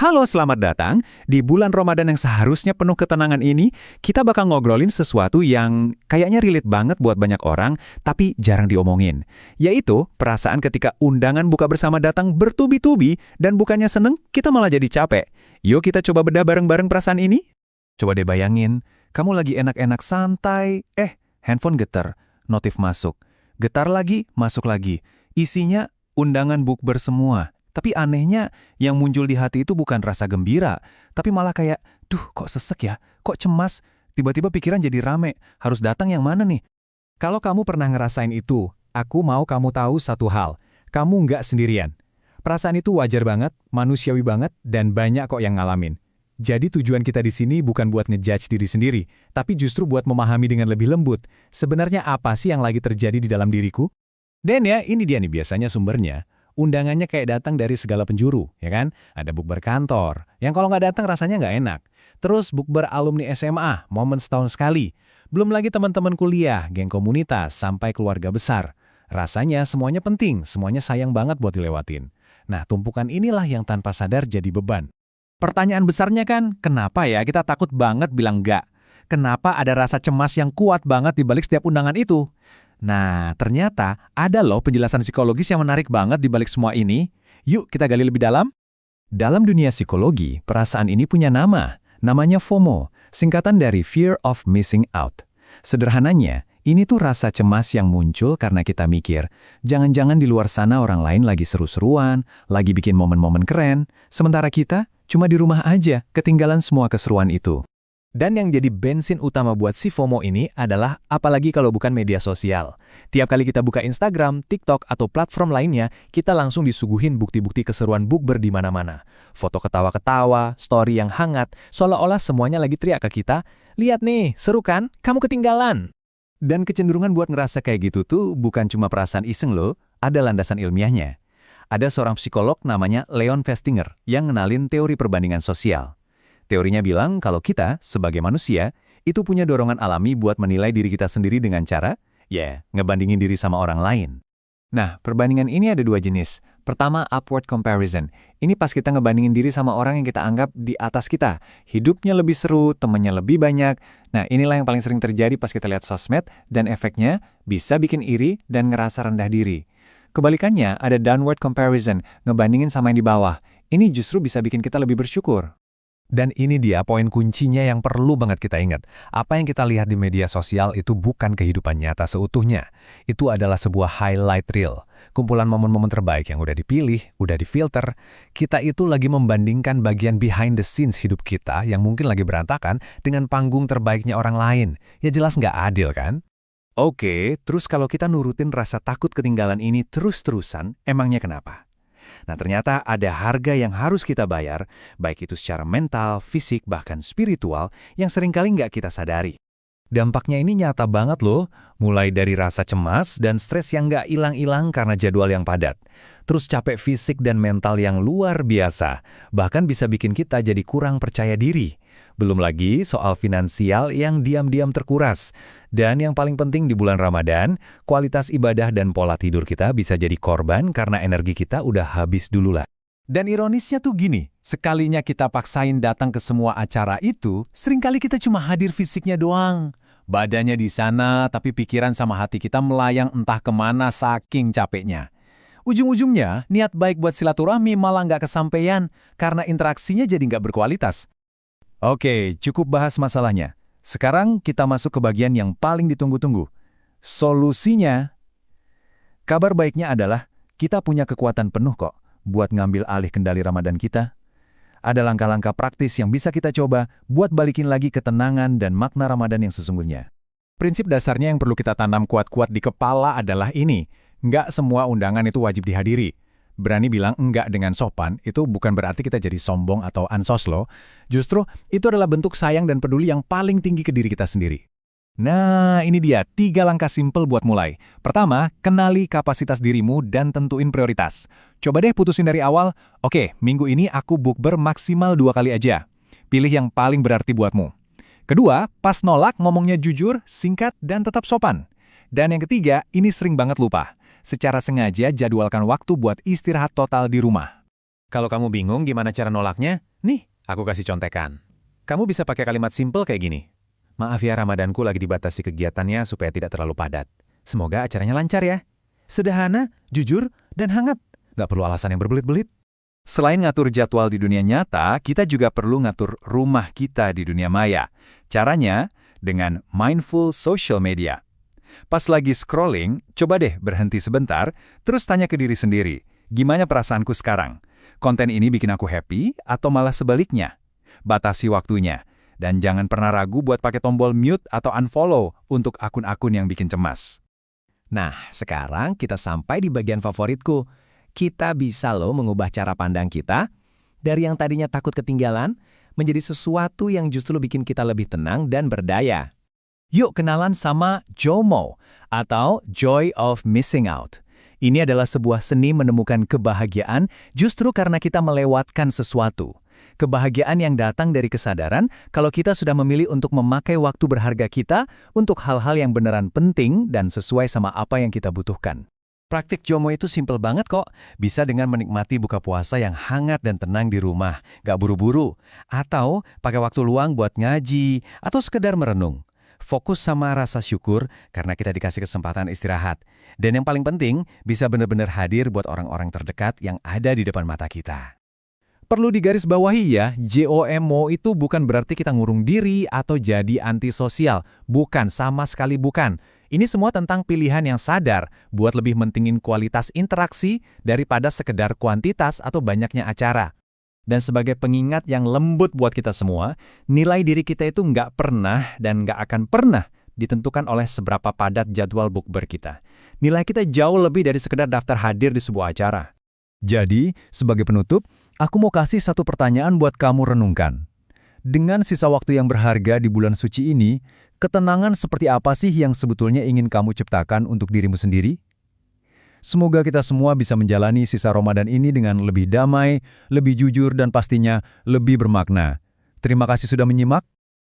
Halo, selamat datang. Di bulan Ramadan yang seharusnya penuh ketenangan ini, kita bakal ngobrolin sesuatu yang kayaknya relate banget buat banyak orang, tapi jarang diomongin. Yaitu perasaan ketika undangan buka bersama datang bertubi-tubi, dan bukannya seneng, kita malah jadi capek. Yuk kita coba bedah bareng-bareng perasaan ini. Coba deh bayangin, kamu lagi enak-enak santai, handphone getar, notif masuk. Getar lagi, masuk lagi. Isinya undangan bukber semua. Tapi anehnya, yang muncul di hati itu bukan rasa gembira, tapi malah kayak, duh kok sesek ya, kok cemas, tiba-tiba pikiran jadi rame, harus datang yang mana nih? Kalau kamu pernah ngerasain itu, aku mau kamu tahu satu hal, kamu nggak sendirian. Perasaan itu wajar banget, manusiawi banget, dan banyak kok yang ngalamin. Jadi tujuan kita di sini bukan buat ngejudge diri sendiri, tapi justru buat memahami dengan lebih lembut, sebenarnya apa sih yang lagi terjadi di dalam diriku? Dan ya, ini dia nih biasanya sumbernya. Undangannya kayak datang dari segala penjuru, ya kan? Ada bukber kantor, yang kalau nggak datang rasanya nggak enak. Terus bukber alumni SMA, momen setahun sekali. Belum lagi teman-teman kuliah, geng komunitas, sampai keluarga besar. Rasanya semuanya penting, semuanya sayang banget buat dilewatin. Nah, tumpukan inilah yang tanpa sadar jadi beban. Pertanyaan besarnya kan, kenapa ya kita takut banget bilang nggak? Kenapa ada rasa cemas yang kuat banget di balik setiap undangan itu? Nah, ternyata ada loh penjelasan psikologis yang menarik banget di balik semua ini. Yuk kita gali lebih dalam. Dalam dunia psikologi, perasaan ini punya nama. Namanya FOMO, singkatan dari Fear of Missing Out. Sederhananya, ini tuh rasa cemas yang muncul karena kita mikir, jangan-jangan di luar sana orang lain lagi seru-seruan, lagi bikin momen-momen keren, sementara kita cuma di rumah aja, ketinggalan semua keseruan itu. Dan yang jadi bensin utama buat si FOMO ini adalah apalagi kalau bukan media sosial. Tiap kali kita buka Instagram, TikTok, atau platform lainnya, kita langsung disuguhin bukti-bukti keseruan bukber di mana-mana. Foto ketawa-ketawa, story yang hangat, seolah-olah semuanya lagi teriak ke kita, lihat nih, seru kan? Kamu ketinggalan. Dan kecenderungan buat ngerasa kayak gitu tuh bukan cuma perasaan iseng loh, ada landasan ilmiahnya. Ada seorang psikolog namanya Leon Festinger yang ngenalin teori perbandingan sosial. Teorinya bilang kalau kita, sebagai manusia, itu punya dorongan alami buat menilai diri kita sendiri dengan cara, ngebandingin diri sama orang lain. Nah, perbandingan ini ada dua jenis. Pertama, upward comparison. Ini pas kita ngebandingin diri sama orang yang kita anggap di atas kita. Hidupnya lebih seru, temennya lebih banyak. Nah, inilah yang paling sering terjadi pas kita lihat sosmed, dan efeknya bisa bikin iri dan ngerasa rendah diri. Kebalikannya, ada downward comparison, ngebandingin sama yang di bawah. Ini justru bisa bikin kita lebih bersyukur. Dan ini dia poin kuncinya yang perlu banget kita ingat. Apa yang kita lihat di media sosial itu bukan kehidupan nyata seutuhnya. Itu adalah sebuah highlight reel. Kumpulan momen-momen terbaik yang udah dipilih, udah difilter. Kita itu lagi membandingkan bagian behind the scenes hidup kita yang mungkin lagi berantakan dengan panggung terbaiknya orang lain. Ya jelas nggak adil kan? Oke, terus kalau kita nurutin rasa takut ketinggalan ini terus-terusan, emangnya kenapa? Nah, ternyata ada harga yang harus kita bayar, baik itu secara mental, fisik, bahkan spiritual, yang seringkali nggak kita sadari. Dampaknya ini nyata banget loh, mulai dari rasa cemas dan stres yang nggak hilang-hilang karena jadwal yang padat. Terus capek fisik dan mental yang luar biasa, bahkan bisa bikin kita jadi kurang percaya diri. Belum lagi soal finansial yang diam-diam terkuras. Dan yang paling penting di bulan Ramadan, kualitas ibadah dan pola tidur kita bisa jadi korban karena energi kita udah habis dulu lah. Dan ironisnya tuh gini, sekalinya kita paksain datang ke semua acara itu, seringkali kita cuma hadir fisiknya doang. Badannya di sana, tapi pikiran sama hati kita melayang entah kemana saking capeknya. Ujung-ujungnya, niat baik buat silaturahmi malah nggak kesampaian karena interaksinya jadi nggak berkualitas. Oke, cukup bahas masalahnya. Sekarang kita masuk ke bagian yang paling ditunggu-tunggu. Solusinya. Kabar baiknya adalah kita punya kekuatan penuh kok buat ngambil alih kendali Ramadan kita. Ada langkah-langkah praktis yang bisa kita coba buat balikin lagi ketenangan dan makna Ramadan yang sesungguhnya. Prinsip dasarnya yang perlu kita tanam kuat-kuat di kepala adalah ini. Nggak semua undangan itu wajib dihadiri. Berani bilang enggak dengan sopan, itu bukan berarti kita jadi sombong atau ansos loh. Justru, itu adalah bentuk sayang dan peduli yang paling tinggi ke diri kita sendiri. Nah, ini dia 3 langkah simpel buat mulai. Pertama, kenali kapasitas dirimu dan tentuin prioritas. Coba deh putusin dari awal, oke, minggu ini aku bukber maksimal 2 kali aja. Pilih yang paling berarti buatmu. Kedua, pas nolak ngomongnya jujur, singkat, dan tetap sopan. Dan yang ketiga, ini sering banget lupa. Secara sengaja jadwalkan waktu buat istirahat total di rumah. Kalau kamu bingung gimana cara nolaknya, Nih, aku kasih contekan. Kamu bisa pakai kalimat simple kayak gini. Maaf ya, Ramadanku lagi dibatasi kegiatannya supaya tidak terlalu padat. Semoga acaranya lancar ya. Sederhana, jujur, dan hangat. Nggak perlu alasan yang berbelit-belit. Selain ngatur jadwal di dunia nyata, kita juga perlu ngatur rumah kita di dunia maya. Caranya dengan mindful social media. Pas lagi scrolling, coba deh berhenti sebentar, terus tanya ke diri sendiri, gimana perasaanku sekarang? Konten ini bikin aku happy atau malah sebaliknya? Batasi waktunya, dan jangan pernah ragu buat pakai tombol mute atau unfollow untuk akun-akun yang bikin cemas. Nah, sekarang kita sampai di bagian favoritku. Kita bisa loh mengubah cara pandang kita dari yang tadinya takut ketinggalan menjadi sesuatu yang justru bikin kita lebih tenang dan berdaya. Yuk kenalan sama JOMO atau Joy of Missing Out. Ini adalah sebuah seni menemukan kebahagiaan justru karena kita melewatkan sesuatu. Kebahagiaan yang datang dari kesadaran kalau kita sudah memilih untuk memakai waktu berharga kita untuk hal-hal yang beneran penting dan sesuai sama apa yang kita butuhkan. Praktik JOMO itu simple banget kok. Bisa dengan menikmati buka puasa yang hangat dan tenang di rumah, gak buru-buru. Atau pakai waktu luang buat ngaji, atau sekedar merenung. Fokus sama rasa syukur karena kita dikasih kesempatan istirahat. Dan yang paling penting, bisa benar-benar hadir buat orang-orang terdekat yang ada di depan mata kita. Perlu digarisbawahi ya, JOMO itu bukan berarti kita ngurung diri atau jadi antisosial. Bukan, sama sekali bukan. Ini semua tentang pilihan yang sadar buat lebih mentingin kualitas interaksi daripada sekedar kuantitas atau banyaknya acara. Dan sebagai pengingat yang lembut buat kita semua, nilai diri kita itu nggak pernah dan nggak akan pernah ditentukan oleh seberapa padat jadwal bukber kita. Nilai kita jauh lebih dari sekedar daftar hadir di sebuah acara. Jadi, sebagai penutup, aku mau kasih satu pertanyaan buat kamu renungkan. Dengan sisa waktu yang berharga di bulan suci ini, ketenangan seperti apa sih yang sebetulnya ingin kamu ciptakan untuk dirimu sendiri? Semoga kita semua bisa menjalani sisa Ramadan ini dengan lebih damai, lebih jujur, dan pastinya lebih bermakna. Terima kasih sudah menyimak.